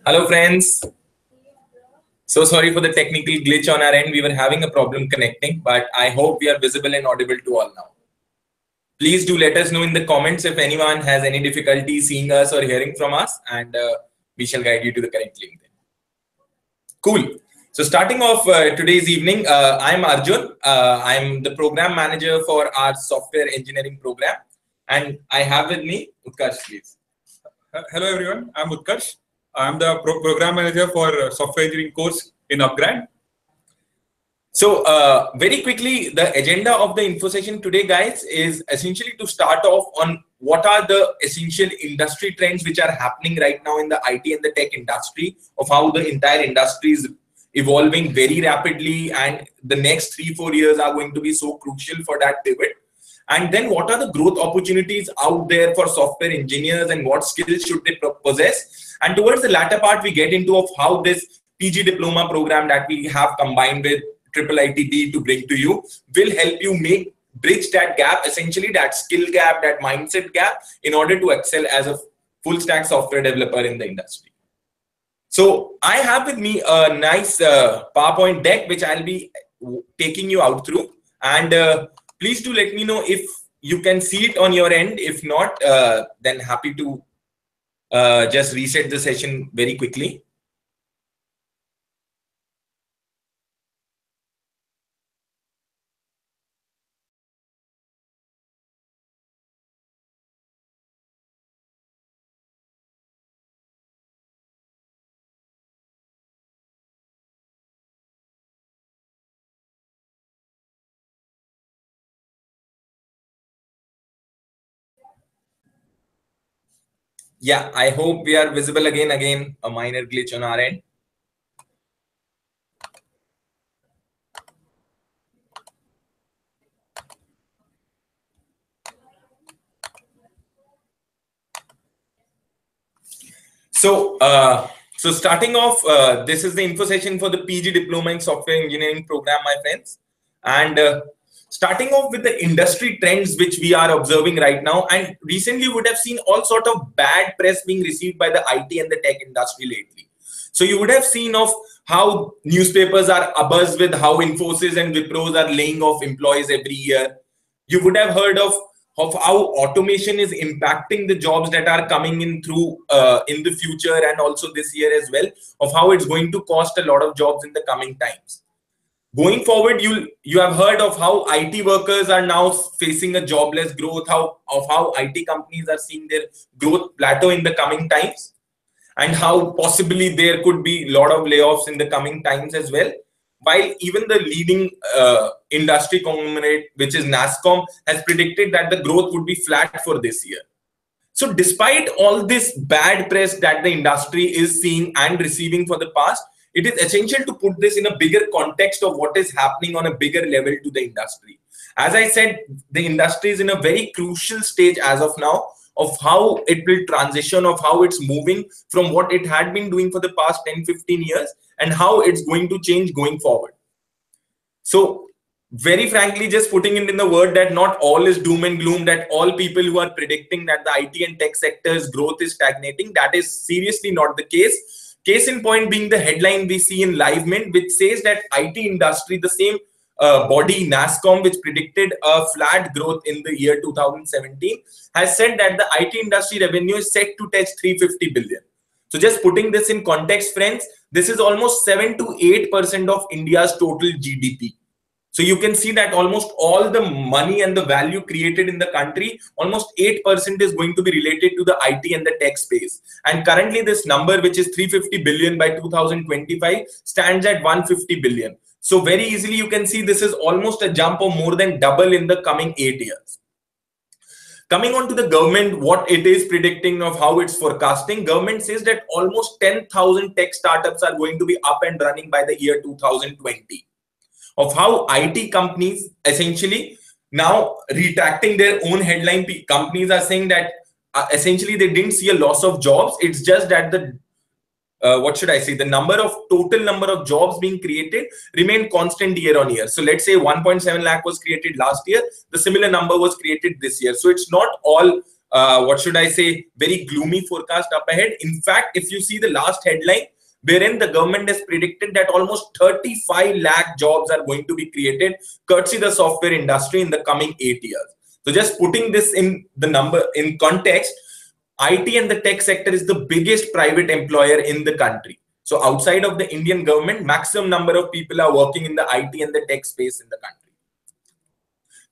Hello friends. So sorry for the technical glitch on our end. We were having a problem connecting, but I hope we are visible and audible to all now. Please do let us know in the comments if anyone has any difficulty seeing us or hearing from us, and we shall guide you to the correct link. Cool. So starting off today's evening, I'm Arjun. I'm the program manager for our software engineering program, and I have with me Utkarsh, please. Hello everyone, I'm Utkarsh. I'm the program manager for software engineering course in upGrad. So very quickly, the agenda of the info session today, guys, is essentially to start off on what are the essential industry trends which are happening right now in the IT and the tech industry, of how the entire industry is evolving very rapidly, and the next 3-4 years are going to be so crucial for that pivot. And then what are the growth opportunities out there for software engineers and what skills should they possess? And towards the latter part, we get into of how this PG diploma program that we have combined with IIIT to bring to you will help you bridge that gap, essentially that skill gap, that mindset gap, in order to excel as a full stack software developer in the industry. So I have with me a nice PowerPoint deck, which I'll be taking you out through. And please do let me know if you can see it on your end. If not, then happy to just reset the session very quickly. Yeah, I hope we are visible again. Again, a minor glitch on our end. So, so starting off, this is the info session for the PG Diploma in Software Engineering program, my friends. And starting off with the industry trends which we are observing right now, and recently you would have seen all sort of bad press being received by the IT and the tech industry lately. So you would have seen of how newspapers are abuzz with how Infosys and Wipros are laying off employees every year. You would have heard of how automation is impacting the jobs that are coming in through in the future and also this year as well, of how it's going to cost a lot of jobs in the coming times. Going forward, you have heard of how IT workers are now facing a jobless growth, how IT companies are seeing their growth plateau in the coming times, and how possibly there could be a lot of layoffs in the coming times as well. While even the leading industry conglomerate, which is NASSCOM, has predicted that the growth would be flat for this year. So despite all this bad press that the industry is seeing and receiving for the past, it is essential to put this in a bigger context of what is happening on a bigger level to the industry. As I said, the industry is in a very crucial stage as of now of how it will transition, of how it's moving from what it had been doing for the past 10-15 years and how it's going to change going forward. So very frankly, just putting it in the word that not all is doom and gloom, that all people who are predicting that the IT and tech sector's growth is stagnating, that is seriously not the case. Case in point being the headline we see in LiveMint, which says that IT industry, the same body NASSCOM, which predicted a flat growth in the year 2017, has said that the IT industry revenue is set to touch 350 billion. So just putting this in context, friends, this is almost 7 to 8% of India's total GDP. So you can see that almost all the money and the value created in the country, almost 8% is going to be related to the IT and the tech space. And currently this number, which is 350 billion by 2025, stands at 150 billion. So very easily you can see this is almost a jump of more than double in the coming 8 years. Coming on to the government, what it is predicting of how it's forecasting, government says that almost 10,000 tech startups are going to be up and running by the year 2020. Of how IT companies essentially now retracting their own headline. Companies are saying that essentially they didn't see a loss of jobs. It's just that the what should I say, the total number of jobs being created remained constant year on year. So let's say 1.7 lakh was created last year, the similar number was created this year. So it's not all what should I say, very gloomy forecast up ahead. In fact, if you see the last headline, wherein the government has predicted that almost 35 lakh jobs are going to be created courtesy the software industry in the coming 8 years. So just putting this in the number in context, IT and the tech sector is the biggest private employer in the country. So outside of the Indian government, maximum number of people are working in the IT and the tech space in the country.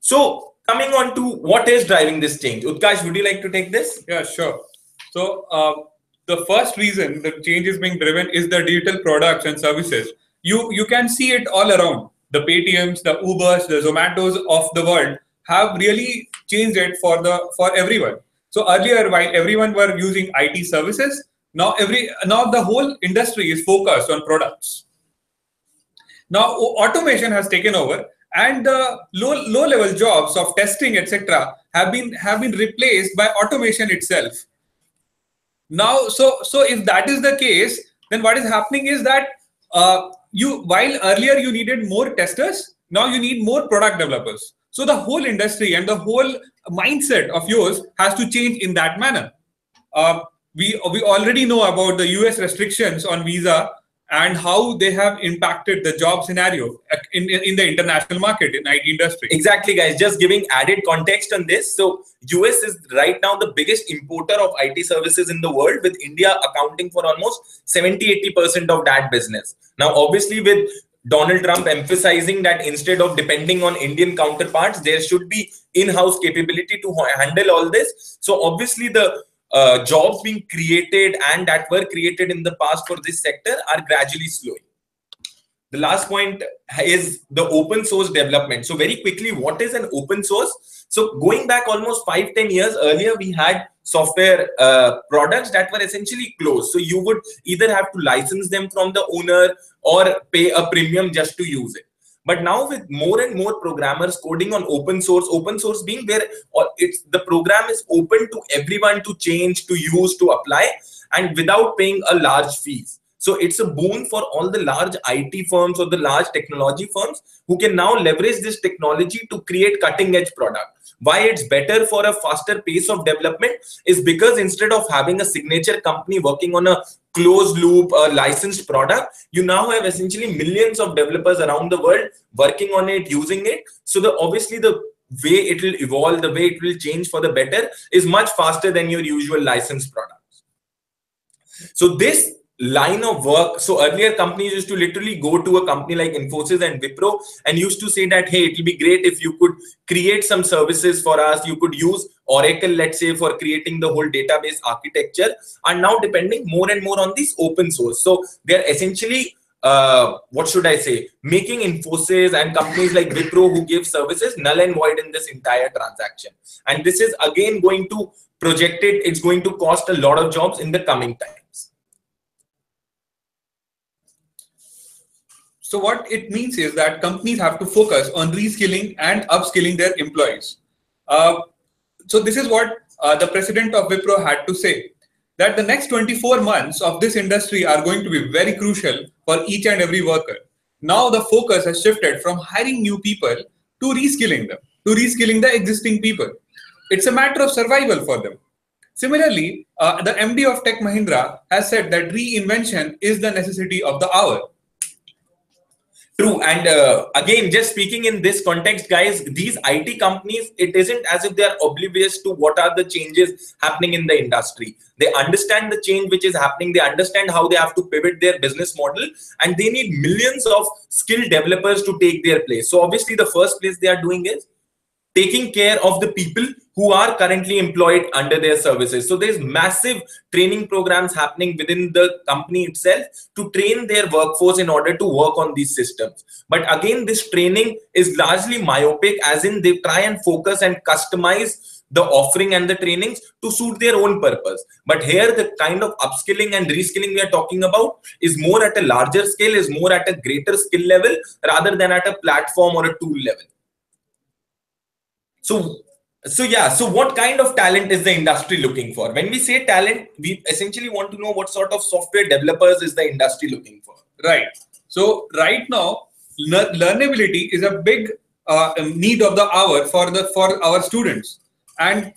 So coming on to what is driving this change. Utkarsh, would you like to take this? Yeah, sure. So the first reason the change is being driven is the digital products and services. You can see it all around. The Paytms, the Ubers, the Zomatos of the world have really changed it for everyone. So earlier, while everyone were using IT services, now the whole industry is focused on products. Now automation has taken over, and the low level jobs of testing, etc., have been replaced by automation itself. Now, so if that is the case, then what is happening is that while earlier you needed more testers, now you need more product developers. So the whole industry and the whole mindset of yours has to change in that manner. We already know about the US restrictions on visa and how they have impacted the job scenario in the international market in IT industry. Exactly, guys. Just giving added context on this. So US is right now the biggest importer of IT services in the world, with India accounting for almost 70-80% of that business. Now, obviously, with Donald Trump emphasizing that instead of depending on Indian counterparts, there should be in-house capability to handle all this. So obviously the jobs being created and that were created in the past for this sector are gradually slowing. The last point is the open source development. So very quickly, what is an open source? So going back almost 5-10 years earlier, we had software products that were essentially closed. So you would either have to license them from the owner or pay a premium just to use it. But now with more and more programmers coding on open source being where the program is open to everyone to change, to use, to apply, and without paying a large fees. So it's a boon for all the large IT firms or the large technology firms who can now leverage this technology to create cutting edge product. Why it's better for a faster pace of development is because instead of having a signature company working on a closed loop, a licensed product, you now have essentially millions of developers around the world working on it, using it. So obviously the way it will evolve, the way it will change for the better is much faster than your usual licensed products. So this line of work, so earlier companies used to literally go to a company like Infosys and Wipro and used to say that, hey, it will be great if you could create some services for us. You could use Oracle, let's say, for creating the whole database architecture, and now depending more and more on this open source. So they're essentially what should I say, making Infosys and companies like Wipro who give services null and void in this entire transaction. And this is again going to projected, it's going to cost a lot of jobs in the coming times. So what it means is that companies have to focus on reskilling and upskilling their employees. So this is what the president of Wipro had to say, that the next 24 months of this industry are going to be very crucial for each and every worker. Now the focus has shifted from hiring new people to reskilling them, to reskilling the existing people. It's a matter of survival for them. Similarly, the MD of Tech Mahindra has said that reinvention is the necessity of the hour. True. And again, just speaking in this context, guys, these IT companies, it isn't as if they are oblivious to what are the changes happening in the industry. They understand the change which is happening. They understand how they have to pivot their business model, and they need millions of skilled developers to take their place. So obviously the first place they are doing is taking care of the people who are currently employed under their services. So there's massive training programs happening within the company itself to train their workforce in order to work on these systems. But again, this training is largely myopic, as in they try and focus and customize the offering and the trainings to suit their own purpose. But here, the kind of upskilling and reskilling we are talking about is more at a larger scale, is more at a greater skill level rather than at a platform or a tool level. So what kind of talent is the industry looking for? When we say talent, we essentially want to know what sort of software developers is the industry looking for. Right. So right now, learnability is a big need of the hour for our students. And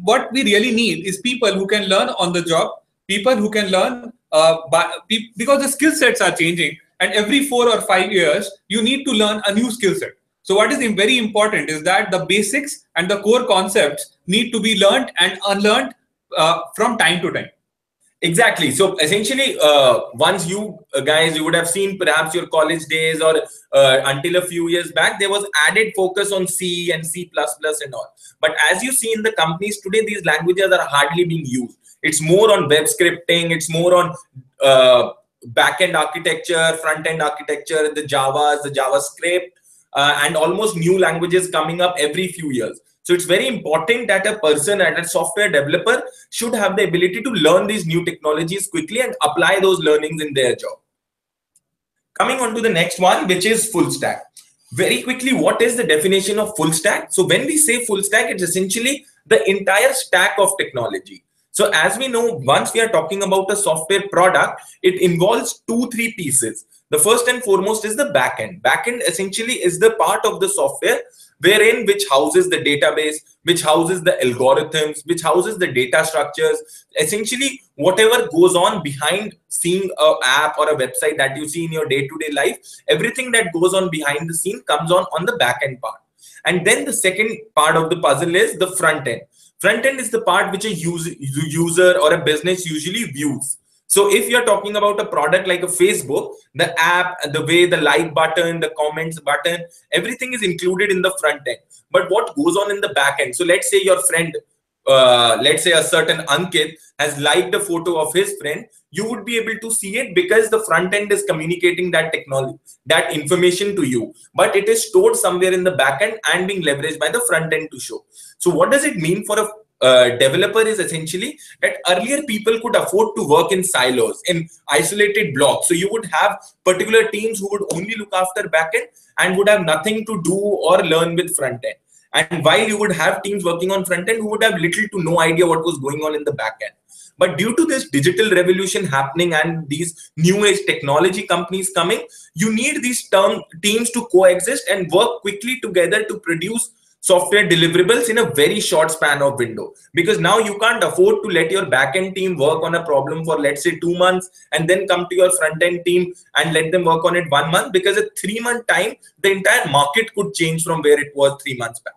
what we really need is people who can learn on the job, people who can learn because the skill sets are changing, and every 4 or 5 years you need to learn a new skill set. So what is very important is that the basics and the core concepts need to be learned and unlearned from time to time. Exactly. So essentially, once you guys, you would have seen perhaps your college days or until a few years back, there was added focus on C and C++ and all. But as you see in the companies today, these languages are hardly being used. It's more on web scripting. It's more on back-end architecture, front-end architecture, the Javas, the JavaScript, and almost new languages coming up every few years. So it's very important that a person, and a software developer, should have the ability to learn these new technologies quickly and apply those learnings in their job. Coming on to the next one, which is full stack. Very quickly, what is the definition of full stack? So when we say full stack, it's essentially the entire stack of technology. So as we know, once we are talking about a software product, it involves 2-3 pieces. The first and foremost is the backend. Backend essentially is the part of the software wherein which houses the database, which houses the algorithms, which houses the data structures. Essentially, whatever goes on behind seeing an app or a website that you see in your day-to-day life, everything that goes on behind the scene comes on the backend part. And then the second part of the puzzle is the front end. Front end is the part which a user or a business usually views. So if you're talking about a product like a Facebook, the app, the way the like button, the comments button, everything is included in the front end. But what goes on in the back end? So let's say your friend, let's say a certain Ankit has liked a photo of his friend, you would be able to see it because the front end is communicating that technology, that information to you. But it is stored somewhere in the back end and being leveraged by the front end to show. So what does it mean for a developer is essentially that earlier people could afford to work in silos, in isolated blocks. So you would have particular teams who would only look after backend and would have nothing to do or learn with front end. And while you would have teams working on front end who would have little to no idea what was going on in the back end. But due to this digital revolution happening and these new age technology companies coming, you need these teams to coexist and work quickly together to produce software deliverables in a very short span of window, because now you can't afford to let your backend team work on a problem for, let's say, 2 months and then come to your front end team and let them work on it 1 month, because a 3-month time the entire market could change from where it was 3 months back.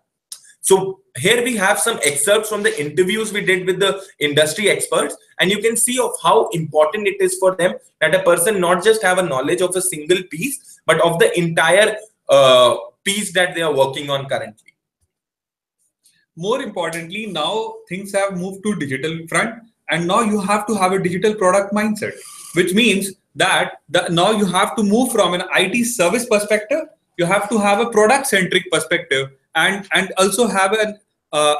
So here we have some excerpts from the interviews we did with the industry experts, and you can see of how important it is for them that a person not just have a knowledge of a single piece, but of the entire piece that they are working on currently. More importantly, now things have moved to digital front, and now you have to have a digital product mindset, which means that now you have to move from an IT service perspective, you have to have a product centric perspective, and also have an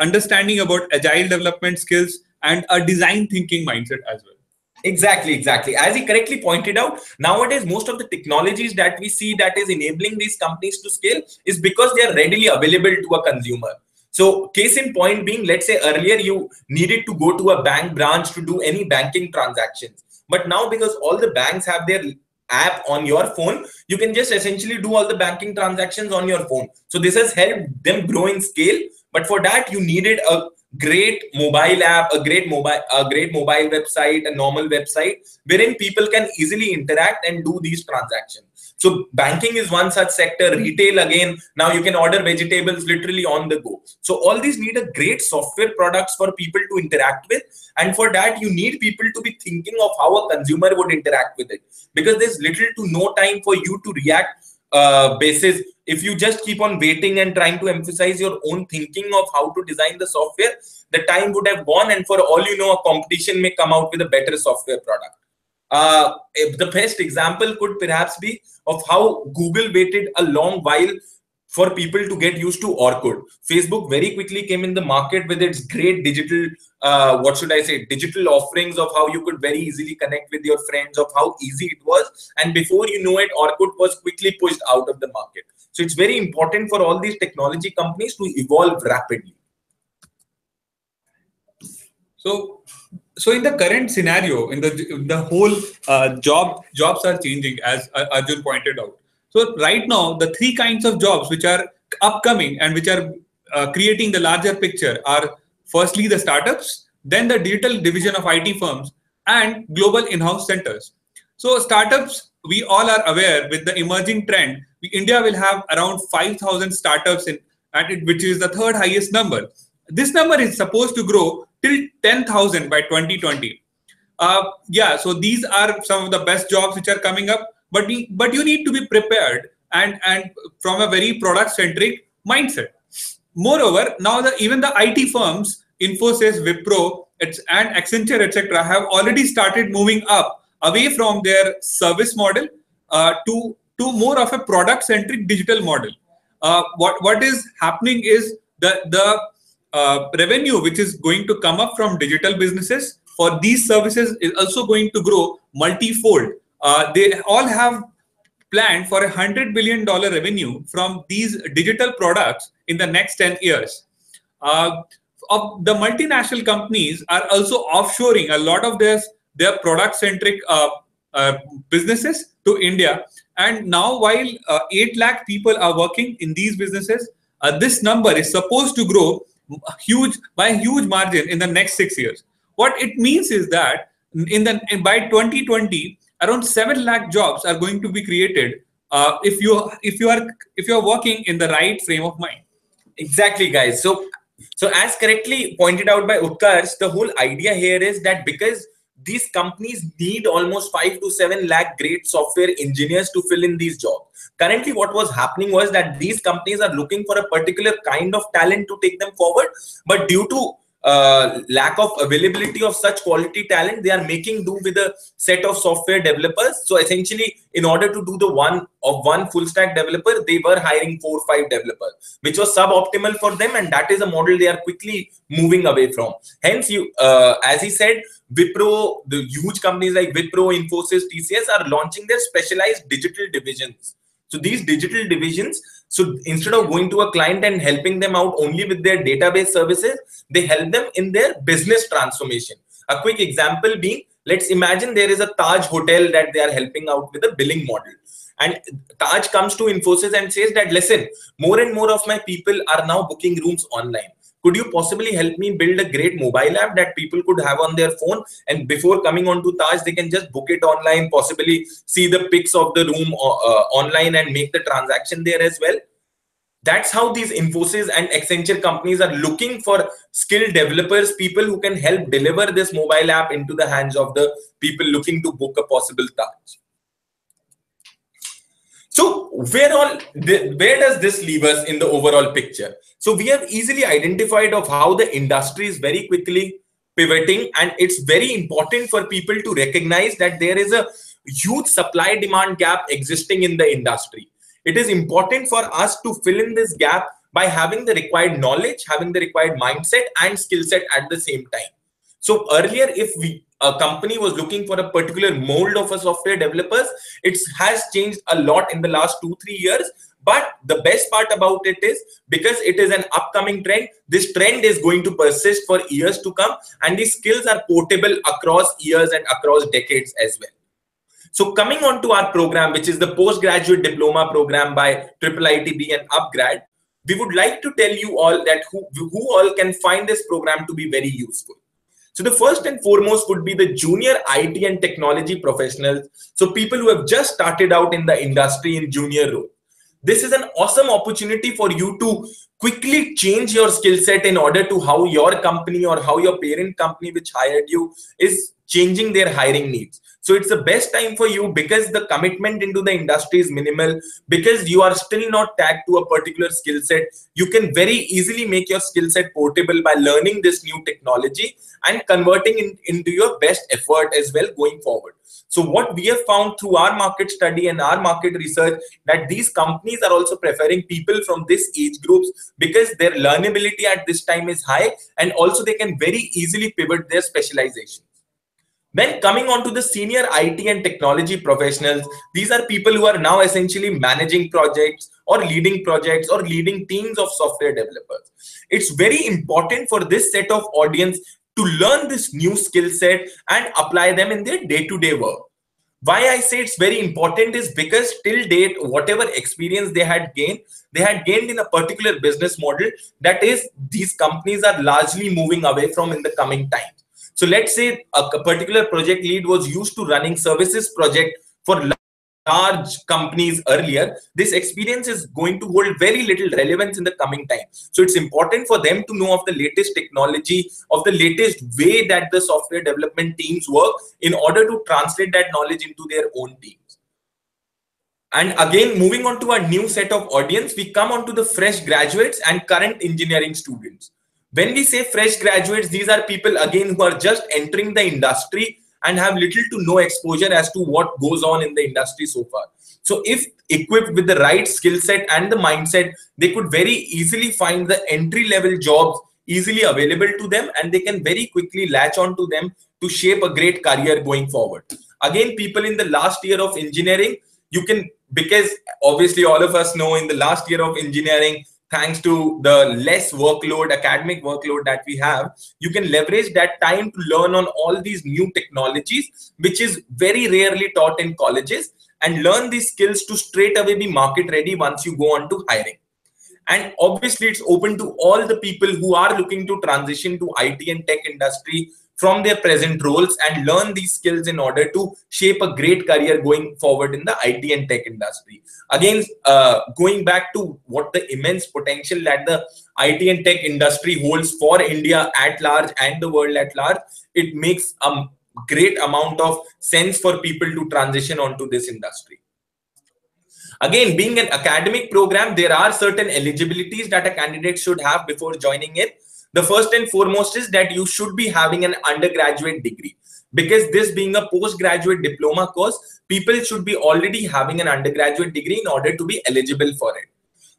understanding about agile development skills and a design thinking mindset as well. Exactly. As he correctly pointed out, nowadays most of the technologies that we see that is enabling these companies to scale is because they are readily available to a consumer. So case in point being, let's say earlier you needed to go to a bank branch to do any banking transactions. But now because all the banks have their app on your phone, you can just essentially do all the banking transactions on your phone. So this has helped them grow in scale. But for that, you needed a great mobile app, a great mobile website, a normal website wherein people can easily interact and do these transactions. So banking is one such sector. Retail again, now you can order vegetables literally on the go. So all these need a great software products for people to interact with, and for that you need people to be thinking of how a consumer would interact with it, because there's little to no time for you to react basis. If you just keep on waiting and trying to emphasize your own thinking of how to design the software, the time would have gone, and for all you know, a competition may come out with a better software product. The best example could perhaps be of how Google waited a long while for people to get used to Orkut. Facebook very quickly came in the market with its great digital, digital offerings of how you could very easily connect with your friends, of how easy it was. And before you know it, Orkut was quickly pushed out of the market. So it's very important for all these technology companies to evolve rapidly. So in the current scenario, in the whole jobs are changing, as Arjun pointed out. So right now, the 3 kinds of jobs which are upcoming and which are creating the larger picture are firstly the startups, then the digital division of IT firms, and global in-house centers. So startups, we all are aware with the emerging trend, India will have around 5,000 startups which is the third highest number. This number is supposed to grow till 10,000 by 2020. Yeah, so these are some of the best jobs which are coming up, but you need to be prepared and from a very product centric mindset. Moreover, now even the IT firms, Infosys, Wipro, and Accenture, etc., have already started moving up away from their service model to more of a product centric digital model. What is happening is the revenue which is going to come up from digital businesses for these services is also going to grow multifold. They all have planned for $100 billion revenue from these digital products in the next 10 years. The multinational companies are also offshoring a lot of their product-centric businesses to India. And now, while 8 lakh people are working in these businesses, this number is supposed to grow by a huge margin in the next 6 years. What it means is that by 2020, around 7 lakh jobs are going to be created if you are working in the right frame of mind. Exactly, guys. So as correctly pointed out by Utkarsh, the whole idea here is that because these companies need almost 5 to 7 lakh great software engineers to fill in these jobs. Currently, what was happening was that these companies are looking for a particular kind of talent to take them forward, but due to lack of availability of such quality talent, they are making do with a set of software developers. So essentially, in order to do the one full stack developer, they were hiring 4 or 5 developers, which was suboptimal for them, and that is a model they are quickly moving away from. Hence, as he said, Wipro, the huge companies like Wipro, Infosys, TCS are launching their specialized digital divisions. So these digital divisions, so instead of going to a client and helping them out only with their database services, they help them in their business transformation. A quick example being, let's imagine there is a Taj hotel that they are helping out with a billing model. And Taj comes to Infosys and says that, listen, more and more of my people are now booking rooms online. Could you possibly help me build a great mobile app that people could have on their phone, and before coming on to Taj, they can just book it online, possibly see the pics of the room online and make the transaction there as well? That's how these Infosys and Accenture companies are looking for skilled developers, people who can help deliver this mobile app into the hands of the people looking to book a possible Taj. So where does this leave us in the overall picture? So we have easily identified of how the industry is very quickly pivoting, and it's very important for people to recognize that there is a huge supply demand gap existing in the industry. It is important for us to fill in this gap by having the required knowledge, having the required mindset and skill set at the same time. So earlier, if a company was looking for a particular mold of a software developers, it has changed a lot in the last 2-3 years. But the best part about it is, because it is an upcoming trend, this trend is going to persist for years to come, and these skills are portable across years and across decades as well. So coming on to our program, which is the postgraduate diploma program by IIITB and upGrad, we would like to tell you all that who all can find this program to be very useful. So the first and foremost would be the junior IT and technology professionals. So people who have just started out in the industry in junior role. This is an awesome opportunity for you to quickly change your skill set in order to how your company or how your parent company which hired you is changing their hiring needs. So it's the best time for you because the commitment into the industry is minimal, because you are still not tagged to a particular skill set. You can very easily make your skill set portable by learning this new technology and converting into your best effort as well going forward. So what we have found through our market study and our market research, that these companies are also preferring people from this age groups because their learnability at this time is high, and also they can very easily pivot their specialization. Then coming on to the senior IT and technology professionals, these are people who are now essentially managing projects or leading teams of software developers. It's very important for this set of audience to learn this new skill set and apply them in their day-to-day work. Why I say it's very important is because till date, whatever experience they had gained in a particular business model that is these companies are largely moving away from in the coming times. So let's say a particular project lead was used to running services project for large companies earlier. This experience is going to hold very little relevance in the coming time. So it's important for them to know of the latest technology, of the latest way that the software development teams work in order to translate that knowledge into their own teams. And again, moving on to our new set of audience, we come on to the fresh graduates and current engineering students. When we say fresh graduates, these are people again who are just entering the industry and have little to no exposure as to what goes on in the industry so far. So if equipped with the right skill set and the mindset, they could very easily find the entry level jobs easily available to them, and they can very quickly latch on to them to shape a great career going forward. Again, people in the last year of engineering, you can, because obviously all of us know in the last year of engineering, thanks to the less workload, academic workload that we have, you can leverage that time to learn on all these new technologies, which is very rarely taught in colleges, and learn these skills to straight away be market ready once you go on to hiring. And obviously it's open to all the people who are looking to transition to IT and tech industry from their present roles and learn these skills in order to shape a great career going forward in the IT and tech industry. Again, going back to what the immense potential that the IT and tech industry holds for India at large and the world at large, it makes a great amount of sense for people to transition onto this industry. Again, being an academic program, there are certain eligibilities that a candidate should have before joining it. The first and foremost is that you should be having an undergraduate degree, because this being a postgraduate diploma course, people should be already having an undergraduate degree in order to be eligible for it.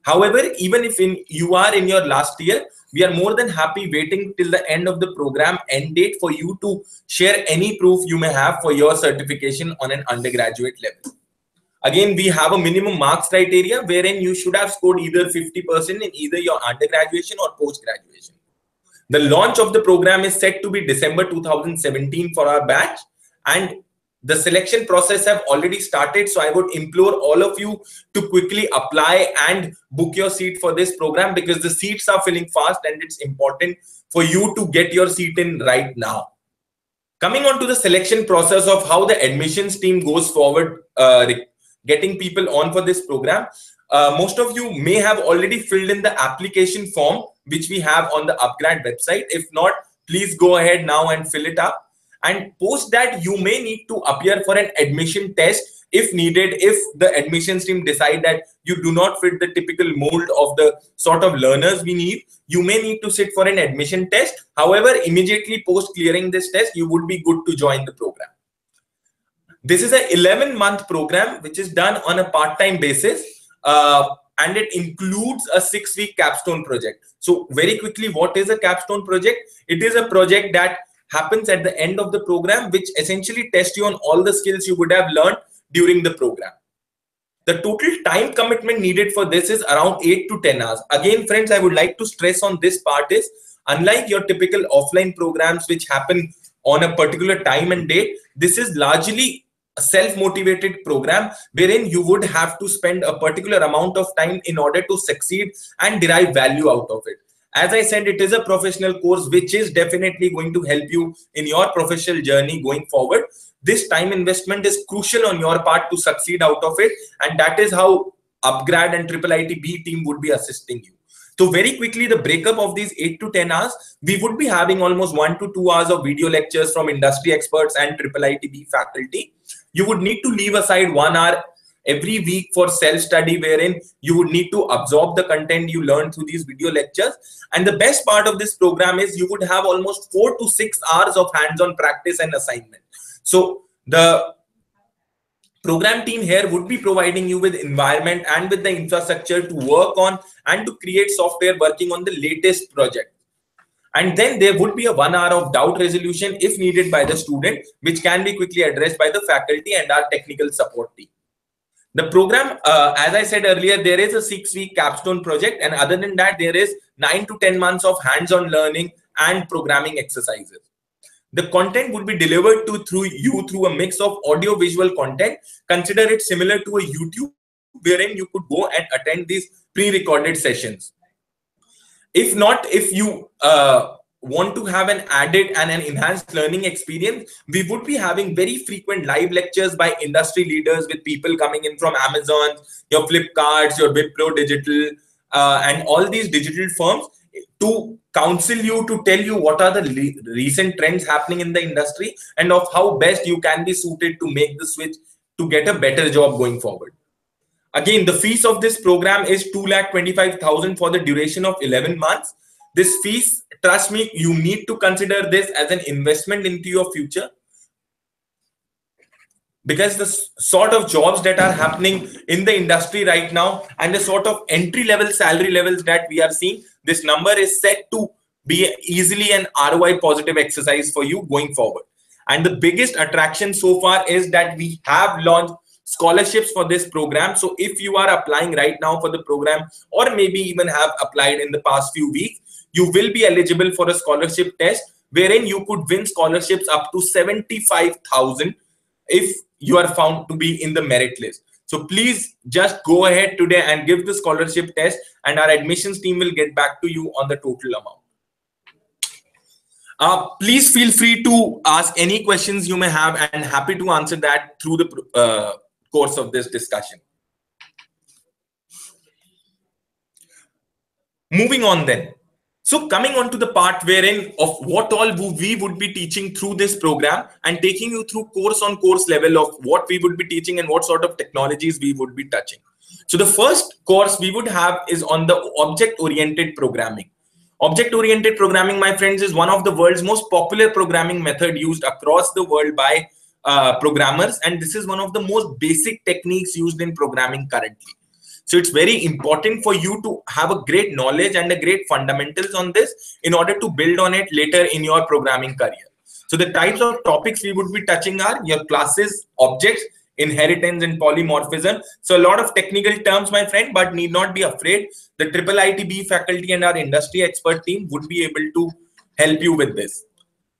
However, even if you are in your last year, we are more than happy waiting till the end of the program end date for you to share any proof you may have for your certification on an undergraduate level. Again, we have a minimum marks criteria wherein you should have scored either 50% in either your undergraduation or post-graduation. The launch of the program is set to be December 2017 for our batch, and the selection process have already started. So I would implore all of you to quickly apply and book your seat for this program, because the seats are filling fast and it's important for you to get your seat in right now. Coming on to the selection process of how the admissions team goes forward, getting people on for this program. Most of you may have already filled in the application form, which we have on the upGrad website. If not, please go ahead now and fill it up. And post that, you may need to appear for an admission test if needed. If the admissions team decide that you do not fit the typical mold of the sort of learners we need, you may need to sit for an admission test. However, immediately post clearing this test, you would be good to join the program. This is an 11-month program which is done on a part-time basis, and it includes a 6-week capstone project. So very quickly, what is a capstone project? It is a project that happens at the end of the program, which essentially tests you on all the skills you would have learned during the program. The total time commitment needed for this is around 8 to 10 hours. Again, friends, I would like to stress on this part is, unlike your typical offline programs which happen on a particular time and date, this is largely a self-motivated program wherein you would have to spend a particular amount of time in order to succeed and derive value out of it. As I said, it is a professional course which is definitely going to help you in your professional journey going forward. This time investment is crucial on your part to succeed out of it, and that is how upGrad and IIITB team would be assisting you. So very quickly, the breakup of these 8 to 10 hours, we would be having almost 1 to 2 hours of video lectures from industry experts and IIITB faculty. You would need to leave aside 1 hour every week for self-study, wherein you would need to absorb the content you learn through these video lectures. And the best part of this program is you would have almost 4 to 6 hours of hands-on practice and assignment. So the program team here would be providing you with environment and with the infrastructure to work on and to create software working on the latest project. And then there would be a 1 hour of doubt resolution if needed by the student, which can be quickly addressed by the faculty and our technical support team. The program, as I said earlier, there is a 6-week capstone project, and other than that, there is 9 to 10 months of hands-on learning and programming exercises. The content would be delivered through a mix of audio visual content. Consider it similar to a YouTube, wherein you could go and attend these pre-recorded sessions. If not, if you want to have an added and an enhanced learning experience, we would be having very frequent live lectures by industry leaders, with people coming in from Amazon, your Flipkarts, your Wipro Digital, and all these digital firms, to counsel you, to tell you what are the recent trends happening in the industry and of how best you can be suited to make the switch to get a better job going forward. Again, the fees of this program is 2,25,000 for the duration of 11 months. This fees, trust me, you need to consider this as an investment into your future, because the sort of jobs that are happening in the industry right now and the sort of entry level salary levels that we are seeing, this number is set to be easily an ROI positive exercise for you going forward. And the biggest attraction so far is that we have launched scholarships for this program. So if you are applying right now for the program, or maybe even have applied in the past few weeks, you will be eligible for a scholarship test, wherein you could win scholarships up to 75,000 if you are found to be in the merit list. So please just go ahead today and give the scholarship test, and our admissions team will get back to you on the total amount. Please feel free to ask any questions you may have, and happy to answer that through the course of this discussion. Moving on then. So coming on to the part wherein of what all we would be teaching through this program, and taking you through course on course level of what we would be teaching and what sort of technologies we would be touching. So the first course we would have is on the object-oriented programming. Object-oriented programming, my friends, is one of the world's most popular programming method used across the world by programmers, and this is one of the most basic techniques used in programming currently. So it's very important for you to have a great knowledge and a great fundamentals on this in order to build on it later in your programming career. So the types of topics we would be touching are your classes, objects, inheritance, and polymorphism. So a lot of technical terms, my friend, but need not be afraid. The IIITB faculty and our industry expert team would be able to help you with this.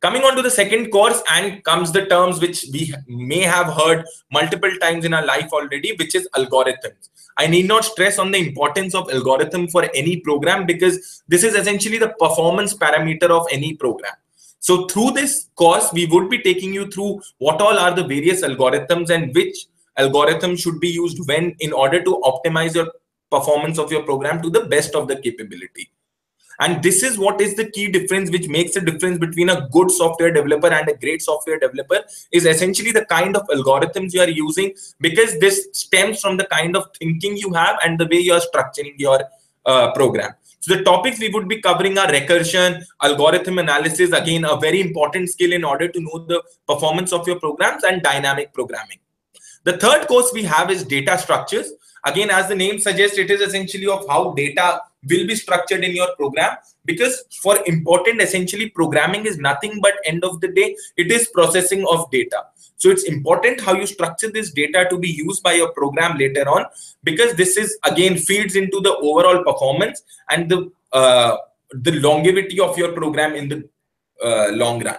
Coming on to the second course, and comes the terms which we may have heard multiple times in our life already, which is algorithms. I need not stress on the importance of algorithm for any program, because this is essentially the performance parameter of any program. So through this course, we would be taking you through what all are the various algorithms and which algorithm should be used when, in order to optimize your performance of your program to the best of the capability. And this is what is the key difference, which makes the difference between a good software developer and a great software developer, is essentially the kind of algorithms you are using, because this stems from the kind of thinking you have and the way you are structuring your program. So the topics we would be covering are recursion, algorithm analysis, again, a very important skill in order to know the performance of your programs, and dynamic programming. The third course we have is data structures. Again, as the name suggests, it is essentially of how data will be structured in your program, because for important, essentially programming is nothing but end of the day, it is processing of data. So it's important how you structure this data to be used by your program later on, because this is again feeds into the overall performance and the longevity of your program in the long run.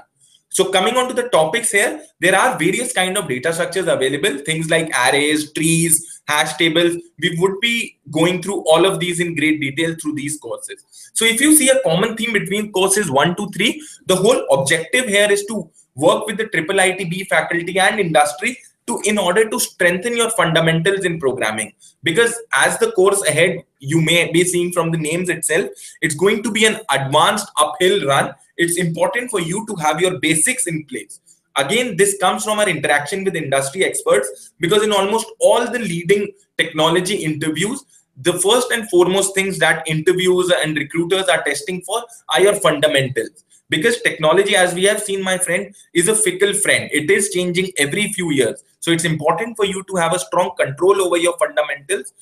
So coming on to the topics here, there are various kind of data structures available, things like arrays, trees, hash tables. We would be going through all of these in great detail through these courses. So if you see a common theme between courses 1 to 3, the whole objective here is to work with the IIITB faculty and industry in order to strengthen your fundamentals in programming. Because as the course ahead, you may be seeing from the names itself, it's going to be an advanced uphill run. It's important for you to have your basics in place. Again, this comes from our interaction with industry experts, because in almost all the leading technology interviews, the first and foremost things that interviews and recruiters are testing for are your fundamentals. Because technology, as we have seen, my friend, is a fickle friend. It is changing every few years. So it's important for you to have a strong control over your fundamentals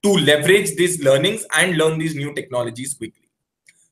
to leverage these learnings and learn these new technologies quickly.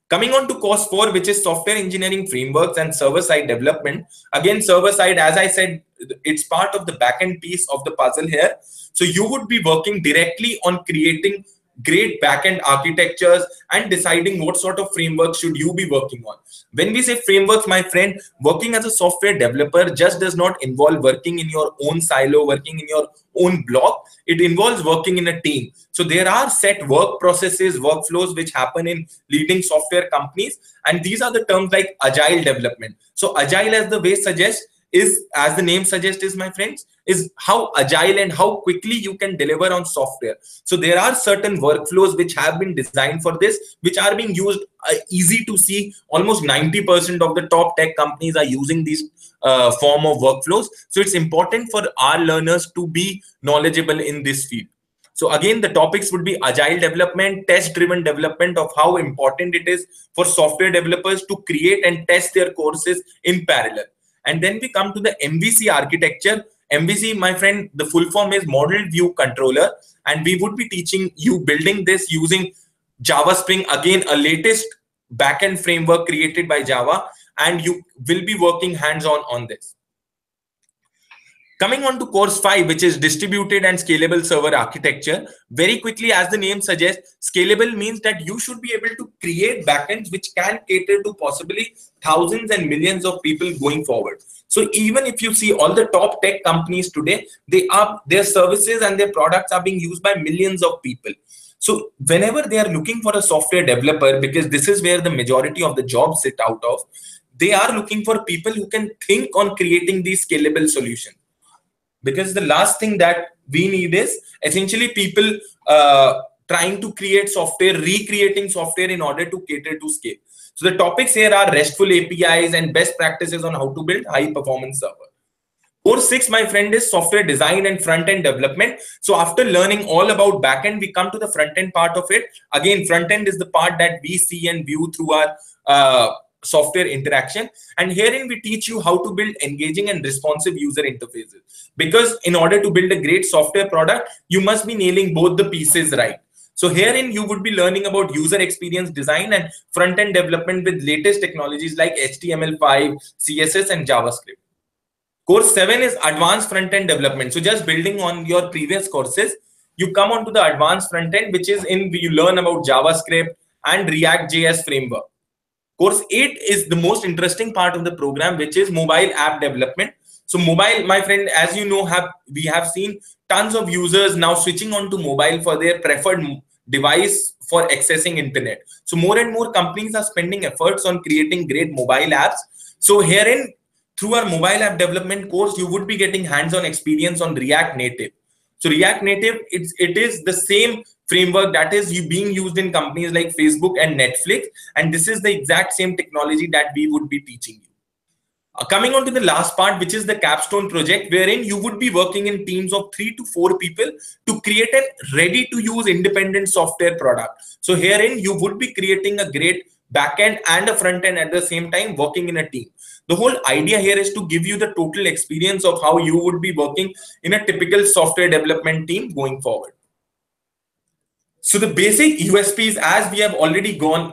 Coming on to course 4, which is software engineering frameworks and server-side development. Again, server-side, as I said, it's part of the backend piece of the puzzle here. So you would be working directly on creating great backend architectures, and deciding what sort of framework should you be working on. When we say frameworks, my friend, working as a software developer just does not involve working in your own silo, working in your own block. It involves working in a team. So there are set work processes, workflows which happen in leading software companies, and these are the terms like agile development. So agile, as the way suggests, is, as the name suggests, is, my friends, is how agile and how quickly you can deliver on software. So there are certain workflows which have been designed for this, which are being used, easy to see. Almost 90% of the top tech companies are using these form of workflows. So it's important for our learners to be knowledgeable in this field. So again, the topics would be agile development, test-driven development, of how important it is for software developers to create and test their courses in parallel. And then we come to the MVC architecture. MVC, my friend, the full form is Model View Controller. And we would be teaching you building this using Java Spring, again, a latest backend framework created by Java. And you will be working hands-on on this. Coming on to course 5, which is distributed and scalable server architecture. Very quickly, as the name suggests, scalable means that you should be able to create backends which can cater to possibly thousands and millions of people going forward. So even if you see all the top tech companies today, their services and their products are being used by millions of people. So whenever they are looking for a software developer, because this is where the majority of the jobs sit out of, they are looking for people who can think on creating these scalable solutions. Because the last thing that we need is essentially people trying to create software, recreating software in order to cater to scale. So the topics here are RESTful APIs and best practices on how to build high performance server. Course 6, my friend, is software design and front-end development. So after learning all about backend, we come to the front-end part of it. Again, front-end is the part that we see and view through our software interaction, and herein we teach you how to build engaging and responsive user interfaces, because in order to build a great software product, you must be nailing both the pieces right. So herein you would be learning about user experience design and front-end development with latest technologies like HTML5, CSS, and JavaScript. Course 7 is advanced front-end development. So just building on your previous courses, you come on to the advanced front-end, which is in you learn about JavaScript and React.js framework. Course 8 is the most interesting part of the program, which is mobile app development. So mobile, my friend, as you know, we have seen tons of users now switching on to mobile for their preferred device for accessing internet. So more and more companies are spending efforts on creating great mobile apps. So herein, through our mobile app development course, you would be getting hands-on experience on React Native. So React Native, it is the same framework that is being used in companies like Facebook and Netflix, and this is the exact same technology that we would be teaching you. Coming on to the last part, which is the capstone project, wherein you would be working in teams of 3 to 4 people to create a ready-to-use independent software product. So herein you would be creating a great backend and a front end at the same time, working in a team. The whole idea here is to give you the total experience of how you would be working in a typical software development team going forward. So the basic USPs, as we have already gone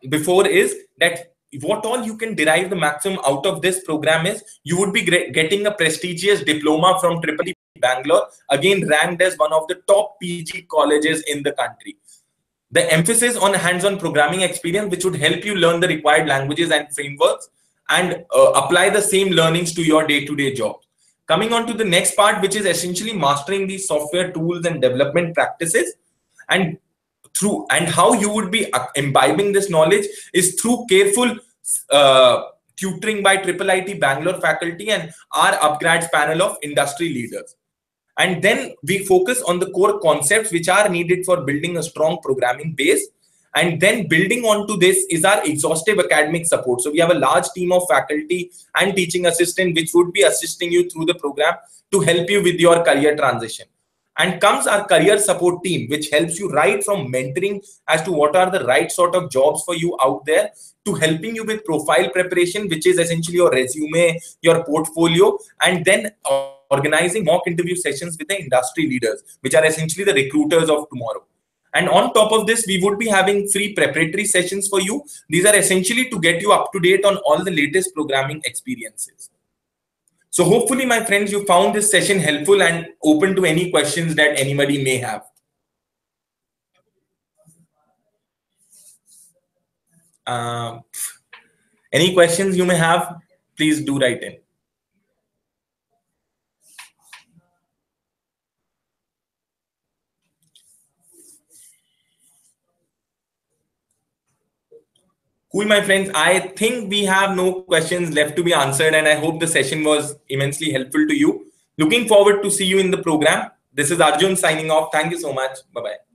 before, is that what all you can derive the maximum out of this program is you would be getting a prestigious diploma from IIIT Bangalore, again ranked as one of the top PG colleges in the country. The emphasis on hands-on programming experience, which would help you learn the required languages and frameworks and apply the same learnings to your day-to-day job. Coming on to the next part, which is essentially mastering these software tools and development practices, and how you would be imbibing this knowledge is through careful tutoring by IIIT Bangalore faculty and our upGrad panel of industry leaders. And then we focus on the core concepts which are needed for building a strong programming base. And then building onto this is our exhaustive academic support. So we have a large team of faculty and teaching assistant which would be assisting you through the program to help you with your career transition. And comes our career support team, which helps you right from mentoring as to what are the right sort of jobs for you out there, to helping you with profile preparation, which is essentially your resume, your portfolio, and then organizing mock interview sessions with the industry leaders, which are essentially the recruiters of tomorrow. And on top of this, we would be having free preparatory sessions for you. These are essentially to get you up to date on all the latest programming experiences. So hopefully, my friends, you found this session helpful and open to any questions that anybody may have. Any questions you may have, please do write in. Cool, my friends. I think we have no questions left to be answered, and I hope the session was immensely helpful to you. Looking forward to see you in the program. This is Arjun signing off. Thank you so much. Bye-bye.